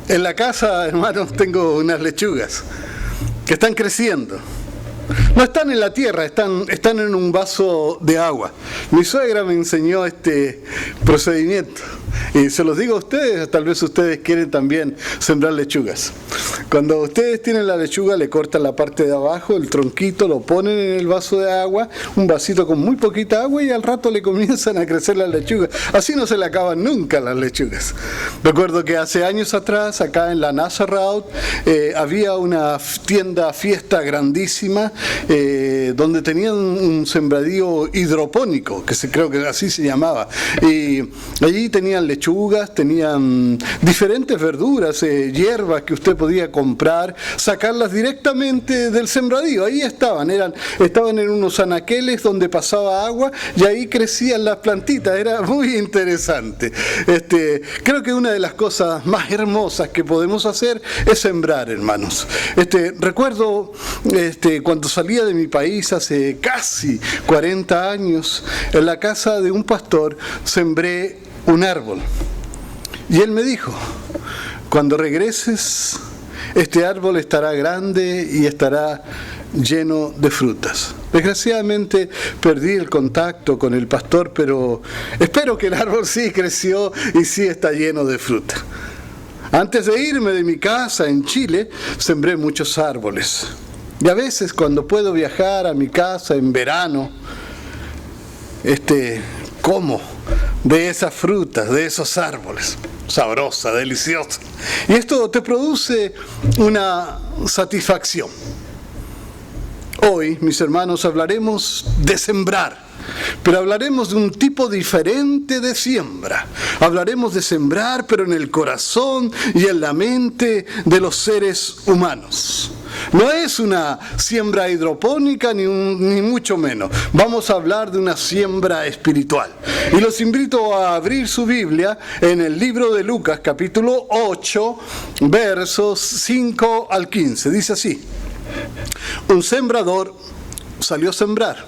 En la casa, hermanos, tengo unas lechugas que están creciendo. No están en la tierra, están en un vaso de agua. Mi suegra me enseñó este procedimiento. Y se los digo a ustedes, tal vez ustedes quieren también sembrar lechugas. Cuando ustedes tienen la lechuga, le cortan la parte de abajo, el tronquito, lo ponen en el vaso de agua, un vasito con muy poquita agua, y al rato le comienzan a crecer las lechugas. Así no se le acaban nunca las lechugas. Recuerdo que hace años atrás, acá en la Nazareth, había una fiesta grandísima, donde tenían un sembradío hidropónico, creo que así se llamaba. Y allí tenían lechugas, tenían diferentes verduras, hierbas que usted podía comprar, sacarlas directamente del sembradío. Ahí estaban en unos anaqueles donde pasaba agua y ahí crecían las plantitas. Era muy interesante. Creo que una de las cosas más hermosas que podemos hacer es sembrar, hermanos. Recuerdo cuando salía de mi país hace casi 40 años, en la casa de un pastor sembré un árbol. Y él me dijo: cuando regreses, este árbol estará grande y estará lleno de frutas. Desgraciadamente perdí el contacto con el pastor, pero espero que el árbol sí creció y sí está lleno de fruta. Antes de irme de mi casa en Chile, sembré muchos árboles. Y a veces cuando puedo viajar a mi casa en verano, como de esas frutas, de esos árboles, sabrosa, deliciosa. Y esto te produce una satisfacción. Hoy, mis hermanos, hablaremos de sembrar, pero hablaremos de un tipo diferente de siembra. Hablaremos de sembrar, pero en el corazón y en la mente de los seres humanos. No es una siembra hidropónica ni mucho menos. Vamos a hablar de una siembra espiritual. Y los invito a abrir su Biblia en el libro de Lucas, capítulo 8, versos 5 al 15. Dice así: un sembrador salió a sembrar.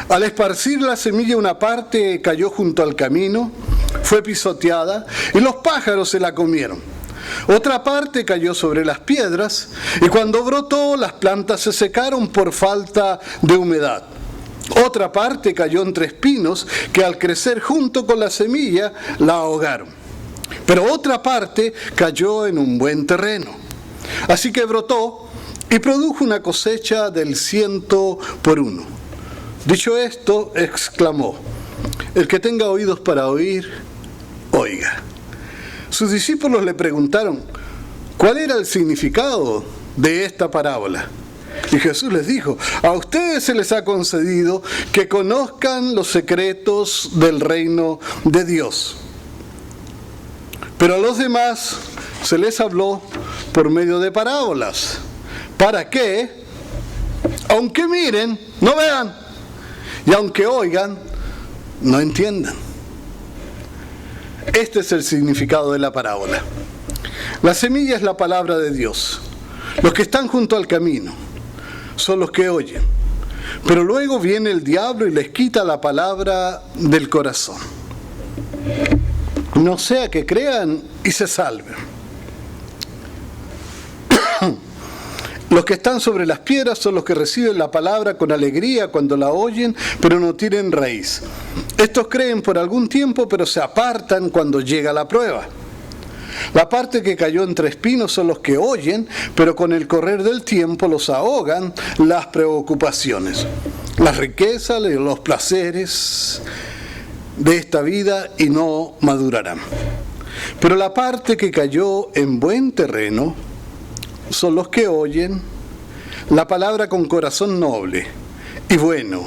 Al esparcir la semilla, una parte cayó junto al camino, fue pisoteada y los pájaros se la comieron. Otra parte cayó sobre las piedras y cuando brotó, las plantas se secaron por falta de humedad. Otra parte cayó entre espinos que al crecer junto con la semilla la ahogaron. Pero otra parte cayó en un buen terreno. Así que brotó y produjo una cosecha del 100 por 1. Dicho esto, exclamó: el que tenga oídos para oír, oiga. Sus discípulos le preguntaron cuál era el significado de esta parábola. Y Jesús les dijo: a ustedes se les ha concedido que conozcan los secretos del reino de Dios. Pero a los demás se les habló por medio de parábolas, para que, aunque miren, no vean, y aunque oigan, no entiendan. Este es el significado de la parábola. La semilla es la palabra de Dios. Los que están junto al camino son los que oyen. Pero luego viene el diablo y les quita la palabra del corazón. No sea que crean y se salven. Los que están sobre las piedras son los que reciben la palabra con alegría cuando la oyen, pero no tienen raíz. Estos creen por algún tiempo, pero se apartan cuando llega la prueba. La parte que cayó entre espinos son los que oyen, pero con el correr del tiempo los ahogan las preocupaciones, las riquezas, los placeres de esta vida y no madurarán. Pero la parte que cayó en buen terreno son los que oyen la palabra con corazón noble y bueno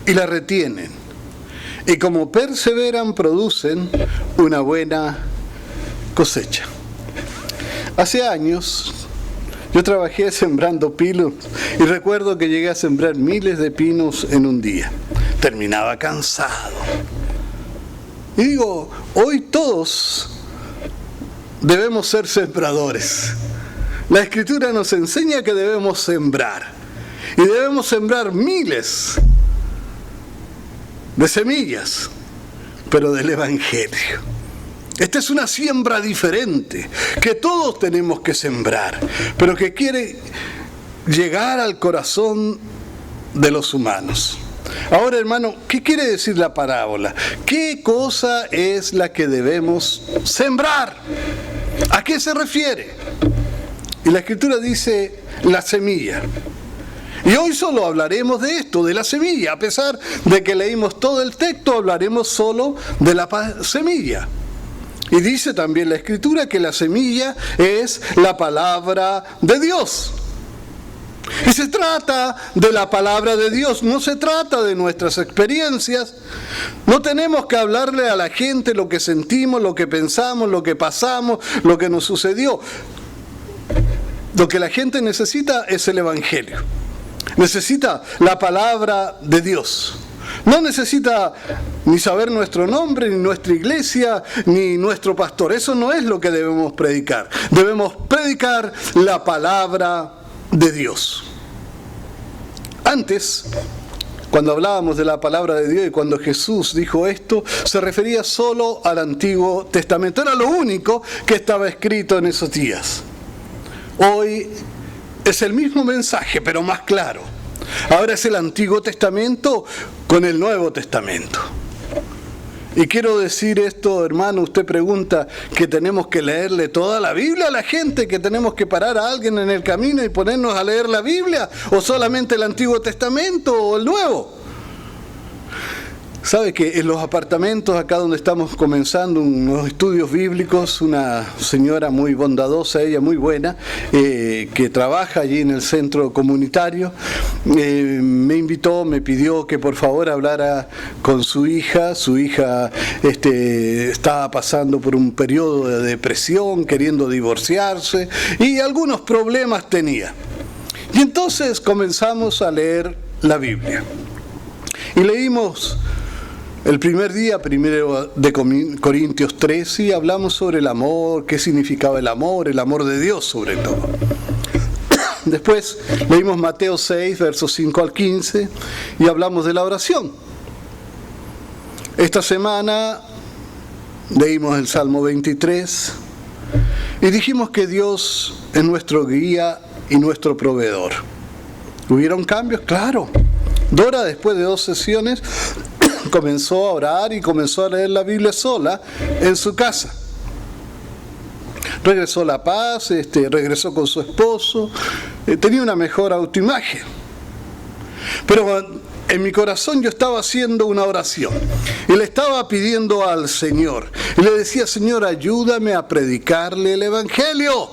y la retienen. Y como perseveran, producen una buena cosecha. Hace años yo trabajé sembrando pinos y recuerdo que llegué a sembrar miles de pinos en un día. Terminaba cansado. Y digo, hoy todos debemos ser sembradores. La Escritura nos enseña que debemos sembrar. Y debemos sembrar miles de semillas, pero del Evangelio. Esta es una siembra diferente, que todos tenemos que sembrar, pero que quiere llegar al corazón de los humanos. Ahora, hermano, ¿qué quiere decir la parábola? ¿Qué cosa es la que debemos sembrar? ¿A qué se refiere? Y la Escritura dice la semilla. Y hoy solo hablaremos de esto, de la semilla. A pesar de que leímos todo el texto, hablaremos solo de la semilla. Y dice también la Escritura que la semilla es la palabra de Dios. Y se trata de la palabra de Dios, no se trata de nuestras experiencias. No tenemos que hablarle a la gente lo que sentimos, lo que pensamos, lo que pasamos, lo que nos sucedió. Lo que la gente necesita es el Evangelio. Necesita la palabra de Dios. No necesita ni saber nuestro nombre, ni nuestra iglesia, ni nuestro pastor. Eso no es lo que debemos predicar. Debemos predicar la palabra de Dios. Antes, cuando hablábamos de la palabra de Dios y cuando Jesús dijo esto, se refería solo al Antiguo Testamento. Era lo único que estaba escrito en esos días. Hoy es el mismo mensaje, pero más claro. Ahora es el Antiguo Testamento con el Nuevo Testamento. Y quiero decir esto, hermano, usted pregunta que tenemos que leerle toda la Biblia a la gente, que tenemos que parar a alguien en el camino y ponernos a leer la Biblia, o solamente el Antiguo Testamento o el Nuevo. ¿Sabe que en los apartamentos, acá donde estamos comenzando unos estudios bíblicos, una señora muy bondadosa, ella muy buena, que trabaja allí en el centro comunitario, me invitó, me pidió que por favor hablara con su hija. Su hija estaba pasando por un periodo de depresión, queriendo divorciarse, y algunos problemas tenía. Y entonces comenzamos a leer la Biblia. Y leímos el primer día, primero de Corintios 13, y hablamos sobre el amor, qué significaba el amor de Dios sobre todo. Después leímos Mateo 6, versos 5 al 15, y hablamos de la oración. Esta semana leímos el Salmo 23, y dijimos que Dios es nuestro guía y nuestro proveedor. ¿Hubieron cambios? Claro. Dora, después de 2 sesiones, comenzó a orar y comenzó a leer la Biblia sola en su casa. Regresó a La Paz, regresó con su esposo, tenía una mejor autoimagen. Pero en mi corazón yo estaba haciendo una oración y le estaba pidiendo al Señor. Y le decía: Señor, ayúdame a predicarle el Evangelio.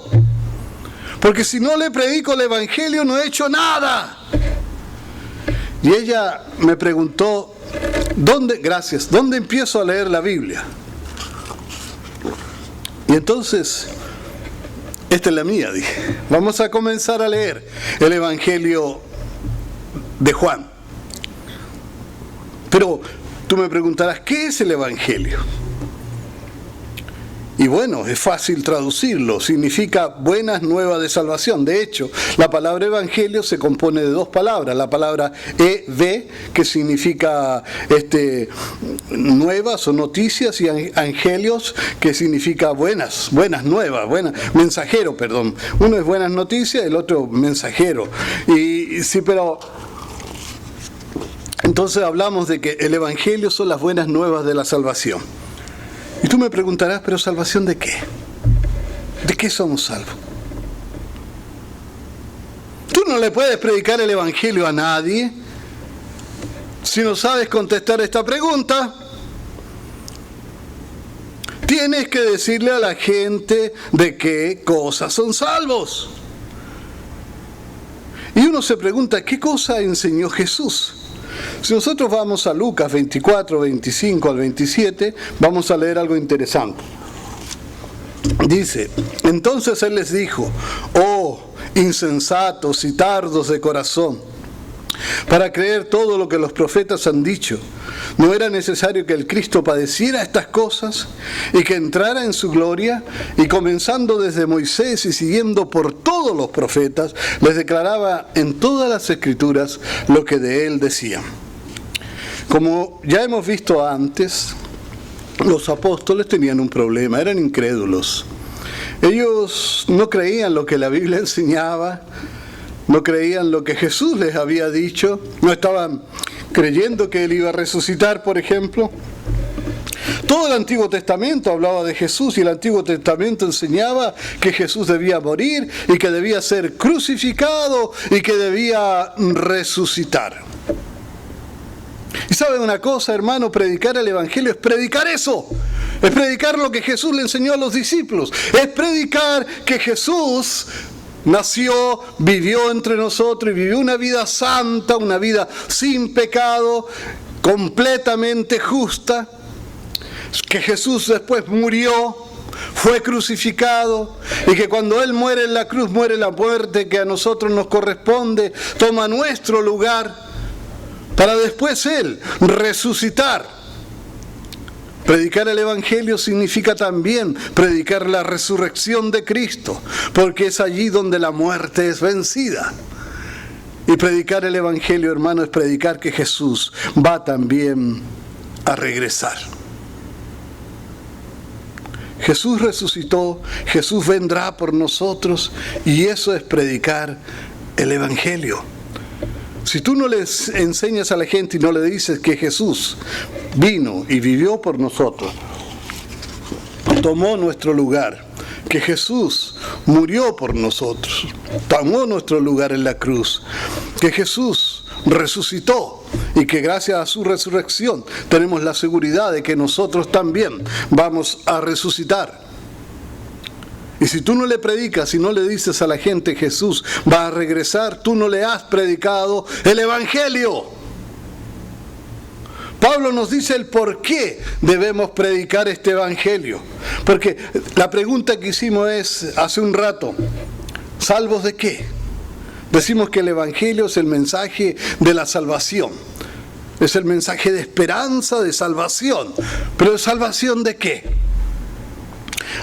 Porque si no le predico el Evangelio no he hecho nada. Y ella me preguntó: ¿dónde empiezo a leer la Biblia? Y entonces, esta es la mía, dije. Vamos a comenzar a leer el Evangelio de Juan. Pero tú me preguntarás, ¿qué es el Evangelio? Y bueno, es fácil traducirlo, significa buenas nuevas de salvación. De hecho, la palabra evangelio se compone de 2 palabras. La palabra ev, que significa nuevas o noticias, y angelios, que significa buenas nuevas, mensajero, perdón. Uno es buenas noticias, el otro mensajero. Y sí, pero entonces hablamos de que el evangelio son las buenas nuevas de la salvación. Y tú me preguntarás, ¿pero salvación de qué? ¿De qué somos salvos? Tú no le puedes predicar el Evangelio a nadie si no sabes contestar esta pregunta. Tienes que decirle a la gente de qué cosas son salvos. Y uno se pregunta, ¿qué cosa enseñó Jesús? Si nosotros vamos a Lucas 24, 25 al 27, vamos a leer algo interesante. Dice: entonces Él les dijo: oh, insensatos y tardos de corazón, para creer todo lo que los profetas han dicho. ¿No era necesario que el Cristo padeciera estas cosas y que entrara en su gloria? Y comenzando desde Moisés y siguiendo por todos los profetas, les declaraba en todas las Escrituras lo que de Él decían. Como ya hemos visto antes, los apóstoles tenían un problema, eran incrédulos. Ellos no creían lo que la Biblia enseñaba, no creían lo que Jesús les había dicho, no estaban creyendo que Él iba a resucitar, por ejemplo. Todo el Antiguo Testamento hablaba de Jesús y el Antiguo Testamento enseñaba que Jesús debía morir y que debía ser crucificado y que debía resucitar. Y ¿saben una cosa, hermano? Predicar el Evangelio es predicar eso. Es predicar lo que Jesús le enseñó a los discípulos. Es predicar que Jesús nació, vivió entre nosotros y vivió una vida santa, una vida sin pecado, completamente justa. Que Jesús después murió, fue crucificado y que cuando Él muere en la cruz, muere la muerte que a nosotros nos corresponde, toma nuestro lugar para después Él resucitar. Predicar el Evangelio significa también predicar la resurrección de Cristo, porque es allí donde la muerte es vencida. Y predicar el Evangelio, hermano, es predicar que Jesús va también a regresar. Jesús resucitó, Jesús vendrá por nosotros y eso es predicar el Evangelio. Si tú no les enseñas a la gente y no le dices que Jesús vino y vivió por nosotros, tomó nuestro lugar, que Jesús murió por nosotros, tomó nuestro lugar en la cruz, que Jesús resucitó y que gracias a su resurrección tenemos la seguridad de que nosotros también vamos a resucitar. Y si tú no le predicas y no le dices a la gente Jesús va a regresar, tú no le has predicado el Evangelio. Pablo nos dice el por qué debemos predicar este Evangelio. Porque la pregunta que hicimos es hace un rato, ¿salvos de qué? Decimos que el Evangelio es el mensaje de la salvación. Es el mensaje de esperanza, de salvación. ¿Pero de salvación de qué?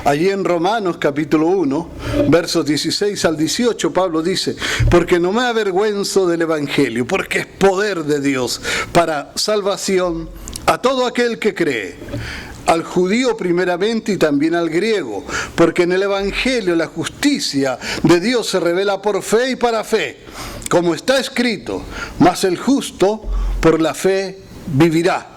Allí en Romanos capítulo 1, versos 16 al 18, Pablo dice, porque no me avergüenzo del Evangelio, porque es poder de Dios para salvación a todo aquel que cree, al judío primeramente y también al griego, porque en el Evangelio la justicia de Dios se revela por fe y para fe, como está escrito, mas el justo por la fe vivirá,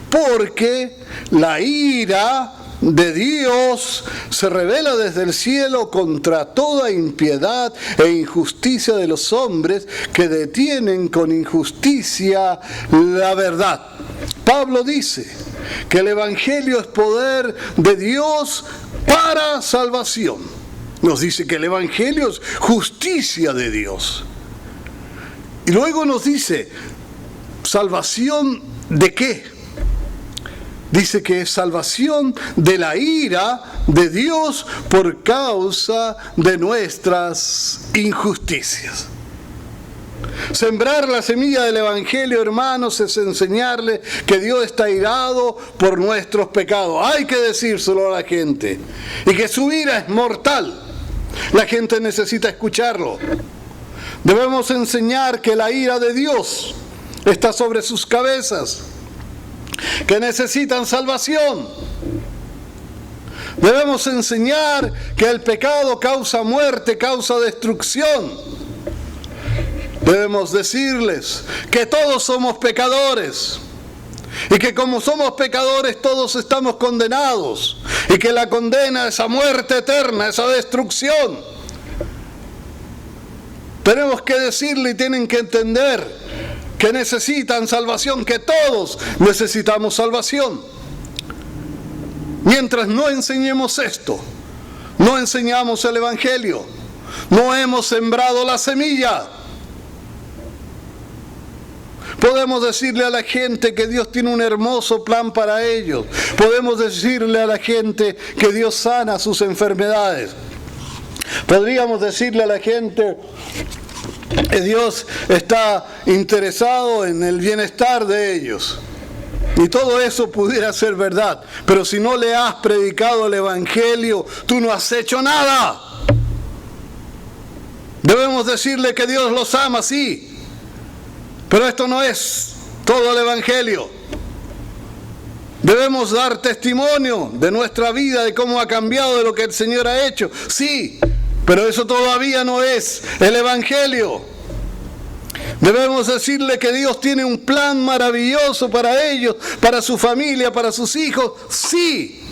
porque la ira de Dios se revela desde el cielo contra toda impiedad e injusticia de los hombres que detienen con injusticia la verdad. Pablo dice que el Evangelio es poder de Dios para salvación. Nos dice que el Evangelio es justicia de Dios. Y luego nos dice, ¿salvación de qué? Dice que es salvación de la ira de Dios por causa de nuestras injusticias. Sembrar la semilla del Evangelio, hermanos, es enseñarle que Dios está irado por nuestros pecados. Hay que decírselo a la gente. Y que su ira es mortal. La gente necesita escucharlo. Debemos enseñar que la ira de Dios está sobre sus cabezas, que necesitan salvación. Debemos enseñar que el pecado causa muerte, causa destrucción. Debemos decirles que todos somos pecadores y que como somos pecadores todos estamos condenados y que la condena es a muerte eterna, es a destrucción. Tenemos que decirle y tienen que entender que necesitan salvación, que todos necesitamos salvación. Mientras no enseñemos esto, no enseñamos el Evangelio, no hemos sembrado la semilla. Podemos decirle a la gente que Dios tiene un hermoso plan para ellos. Podemos decirle a la gente que Dios sana sus enfermedades. Podríamos decirle a la gente que Dios está interesado en el bienestar de ellos. Y todo eso pudiera ser verdad. Pero si no le has predicado el Evangelio, tú no has hecho nada. Debemos decirle que Dios los ama, sí. Pero esto no es todo el Evangelio. Debemos dar testimonio de nuestra vida, de cómo ha cambiado, de lo que el Señor ha hecho. Sí, pero eso todavía no es el Evangelio. Debemos decirle que Dios tiene un plan maravilloso para ellos, para su familia, para sus hijos. Sí.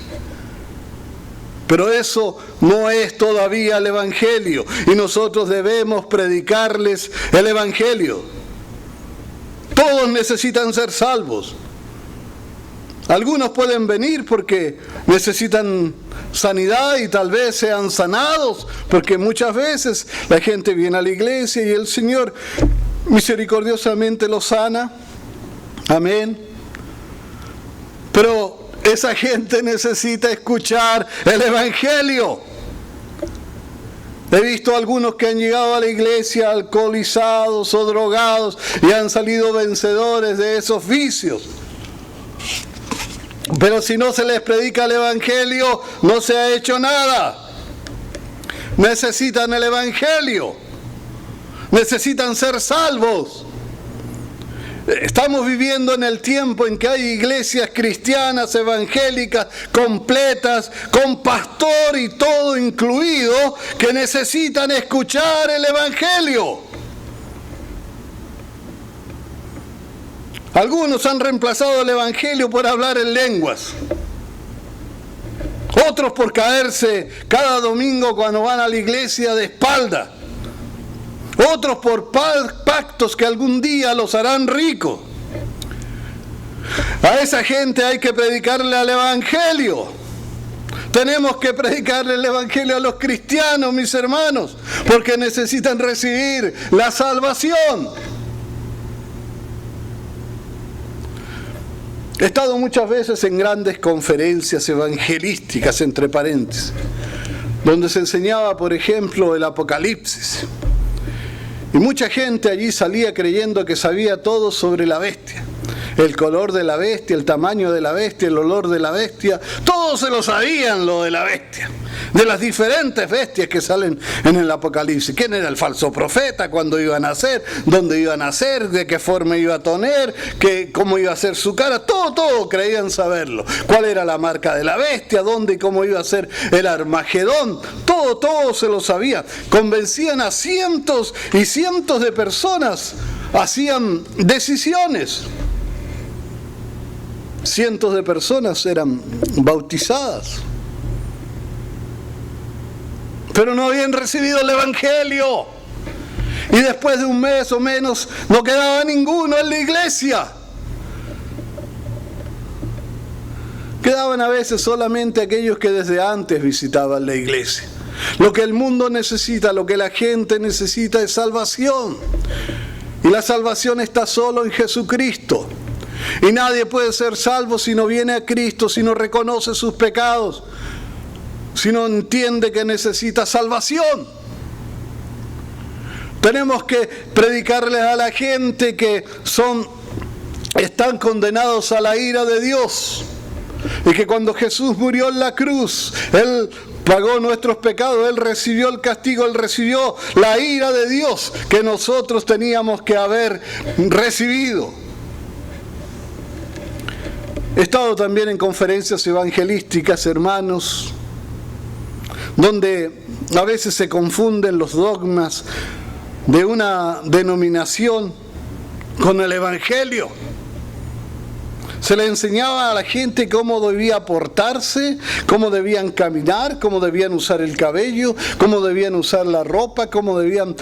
Pero eso no es todavía el Evangelio. Y nosotros debemos predicarles el Evangelio. Todos necesitan ser salvos. Algunos pueden venir porque necesitan sanidad y tal vez sean sanados, porque muchas veces la gente viene a la iglesia y el Señor misericordiosamente los sana. Amén. Pero esa gente necesita escuchar el Evangelio. He visto algunos que han llegado a la iglesia alcoholizados o drogados y han salido vencedores de esos vicios. Pero si no se les predica el Evangelio, no se ha hecho nada. Necesitan el Evangelio. Necesitan ser salvos. Estamos viviendo en el tiempo en que hay iglesias cristianas, evangélicas, completas, con pastor y todo incluido, que necesitan escuchar el Evangelio. Algunos han reemplazado el Evangelio por hablar en lenguas. Otros por caerse cada domingo cuando van a la iglesia de espalda. Otros por pactos que algún día los harán ricos. A esa gente hay que predicarle al Evangelio. Tenemos que predicarle el Evangelio a los cristianos, mis hermanos, porque necesitan recibir la salvación. He estado muchas veces en grandes conferencias evangelísticas, entre paréntesis, donde se enseñaba, por ejemplo, el Apocalipsis. Y mucha gente allí salía creyendo que sabía todo sobre la bestia. El color de la bestia, el tamaño de la bestia, el olor de la bestia. Todos se lo sabían, lo de la bestia. De las diferentes bestias que salen en el Apocalipsis. ¿Quién era el falso profeta? ¿Cuándo iba a nacer? ¿Dónde iba a nacer? ¿De qué forma iba a tener? ¿Cómo iba a ser su cara? Todo creían saberlo. ¿Cuál era la marca de la bestia? ¿Dónde y cómo iba a ser el Armagedón? Todo se lo sabía. Convencían a cientos y cientos de personas. Hacían decisiones. Cientos de personas eran bautizadas. Pero no habían recibido el Evangelio. Y después de un mes o menos no quedaba ninguno en la iglesia. Quedaban a veces solamente aquellos que desde antes visitaban la iglesia. Lo que el mundo necesita, lo que la gente necesita es salvación. Y la salvación está solo en Jesucristo. Y nadie puede ser salvo si no viene a Cristo, si no reconoce sus pecados, si no entiende que necesita salvación. Tenemos que predicarles a la gente que están condenados a la ira de Dios. Y que cuando Jesús murió en la cruz, Él pagó nuestros pecados, Él recibió el castigo, Él recibió la ira de Dios que nosotros teníamos que haber recibido. He estado también en conferencias evangelísticas, hermanos, donde a veces se confunden los dogmas de una denominación con el Evangelio. Se le enseñaba a la gente cómo debía portarse, cómo debían caminar, cómo debían usar el cabello, cómo debían usar la ropa, cómo debían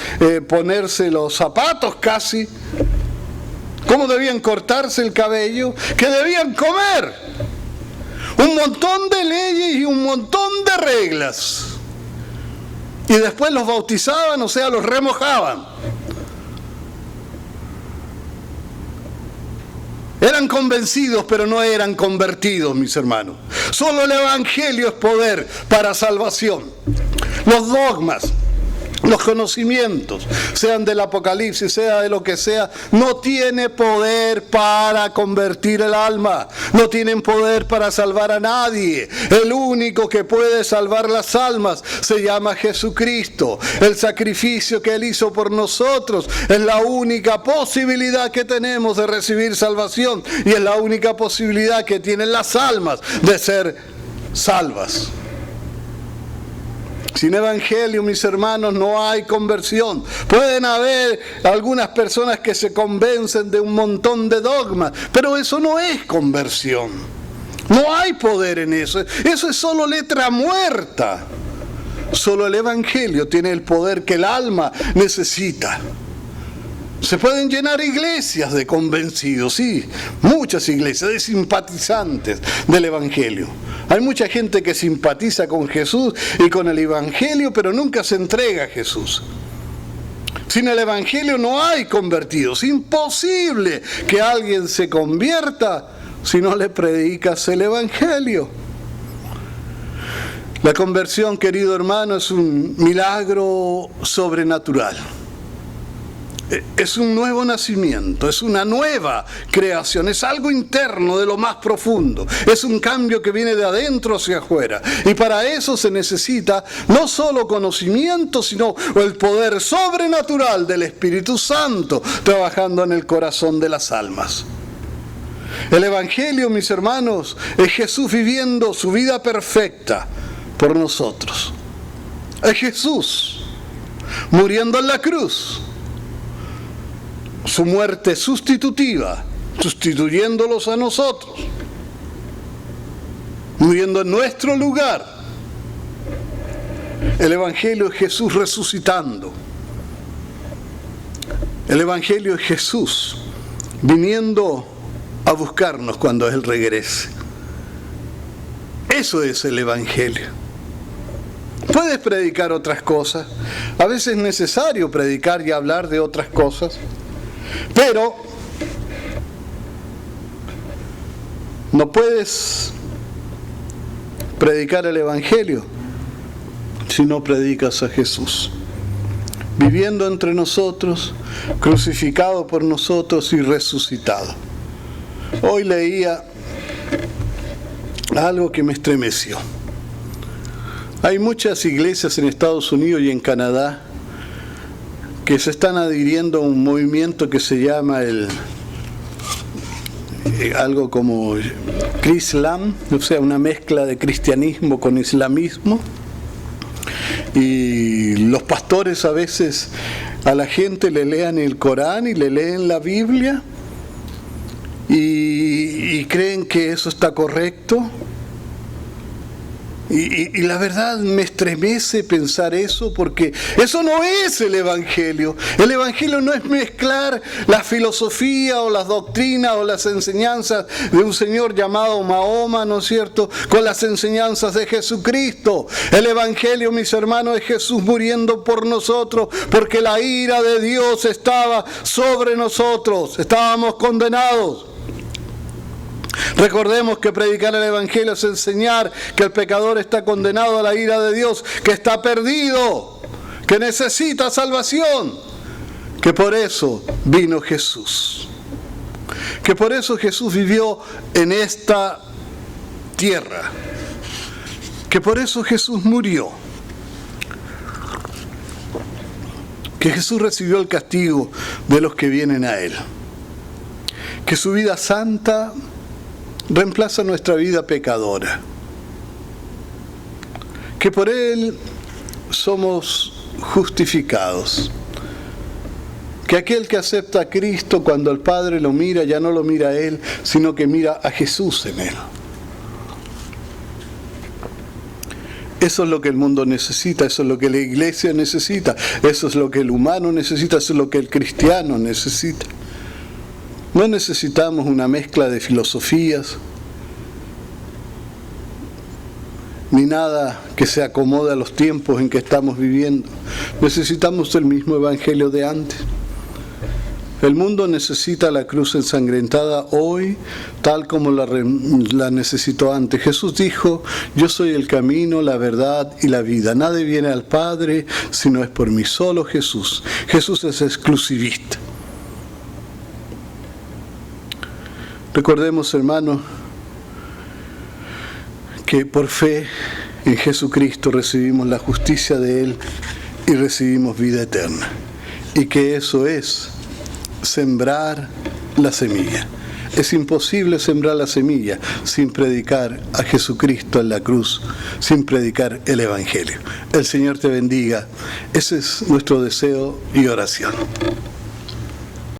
ponerse los zapatos casi, cómo debían cortarse el cabello, que debían comer. Un montón de leyes y un montón de reglas. Y después los bautizaban, o sea, los remojaban. Eran convencidos, pero no eran convertidos, mis hermanos. Solo el Evangelio es poder para salvación. Los dogmas, Los conocimientos, sean del Apocalipsis, sea de lo que sea, no tiene poder para convertir el alma, no tienen poder para salvar a nadie. El único que puede salvar las almas se llama Jesucristo. El sacrificio que Él hizo por nosotros es la única posibilidad que tenemos de recibir salvación y es la única posibilidad que tienen las almas de ser salvas. Sin evangelio, mis hermanos, no hay conversión. Pueden haber algunas personas que se convencen de un montón de dogmas, pero eso no es conversión. No hay poder en eso. Eso es solo letra muerta. Solo el evangelio tiene el poder que el alma necesita. Se pueden llenar iglesias de convencidos, sí, muchas iglesias, de simpatizantes del evangelio. Hay mucha gente que simpatiza con Jesús y con el evangelio, pero nunca se entrega a Jesús. Sin el evangelio no hay convertidos. Imposible que alguien se convierta si no le predicas el evangelio. La conversión, querido hermano, es un milagro sobrenatural. Es un nuevo nacimiento, es una nueva creación, es algo interno de lo más profundo, es un cambio que viene de adentro hacia afuera. Y para eso se necesita no solo conocimiento, sino el poder sobrenatural del Espíritu Santo trabajando en el corazón de las almas. El Evangelio, mis hermanos, es Jesús viviendo su vida perfecta por nosotros. Es Jesús muriendo en la cruz. Su muerte sustitutiva, sustituyéndolos a nosotros, muriendo en nuestro lugar. El Evangelio es Jesús resucitando. El Evangelio es Jesús viniendo a buscarnos cuando Él regrese. Eso es el Evangelio. Puedes predicar otras cosas. A veces es necesario predicar y hablar de otras cosas. Pero no puedes predicar el Evangelio si no predicas a Jesús, viviendo entre nosotros, crucificado por nosotros y resucitado. Hoy leía algo que me estremeció. Hay muchas iglesias en Estados Unidos y en Canadá que se están adhiriendo a un movimiento que se llama algo como Islam, o sea, una mezcla de cristianismo con islamismo. Y los pastores a veces a la gente le lean el Corán y le leen la Biblia y creen que eso está correcto. Y la verdad me estremece pensar eso, porque eso no es el Evangelio. El Evangelio no es mezclar la filosofía o las doctrinas o las enseñanzas de un señor llamado Mahoma, ¿no es cierto?, con las enseñanzas de Jesucristo. El Evangelio, mis hermanos, es Jesús muriendo por nosotros, porque la ira de Dios estaba sobre nosotros, estábamos condenados. Recordemos que predicar el Evangelio es enseñar que el pecador está condenado a la ira de Dios, que está perdido, que necesita salvación, que por eso vino Jesús, que por eso Jesús vivió en esta tierra, que por eso Jesús murió, que Jesús recibió el castigo de los que vienen a Él, que su vida santa reemplaza nuestra vida pecadora, que por Él somos justificados, que aquel que acepta a Cristo, cuando el Padre lo mira, ya no lo mira a Él, sino que mira a Jesús en Él. Eso es lo que el mundo necesita, eso es lo que la iglesia necesita, eso es lo que el humano necesita, eso es lo que el cristiano necesita. No necesitamos una mezcla de filosofías, ni nada que se acomode a los tiempos en que estamos viviendo. Necesitamos el mismo Evangelio de antes. El mundo necesita la cruz ensangrentada hoy, tal como la necesitó antes. Jesús dijo: yo soy el camino, la verdad y la vida. Nadie viene al Padre si no es por mí. Solo Jesús. Jesús es exclusivista. Recordemos, hermanos, que por fe en Jesucristo recibimos la justicia de Él y recibimos vida eterna. Y que eso es sembrar la semilla. Es imposible sembrar la semilla sin predicar a Jesucristo en la cruz, sin predicar el Evangelio. El Señor te bendiga. Ese es nuestro deseo y oración.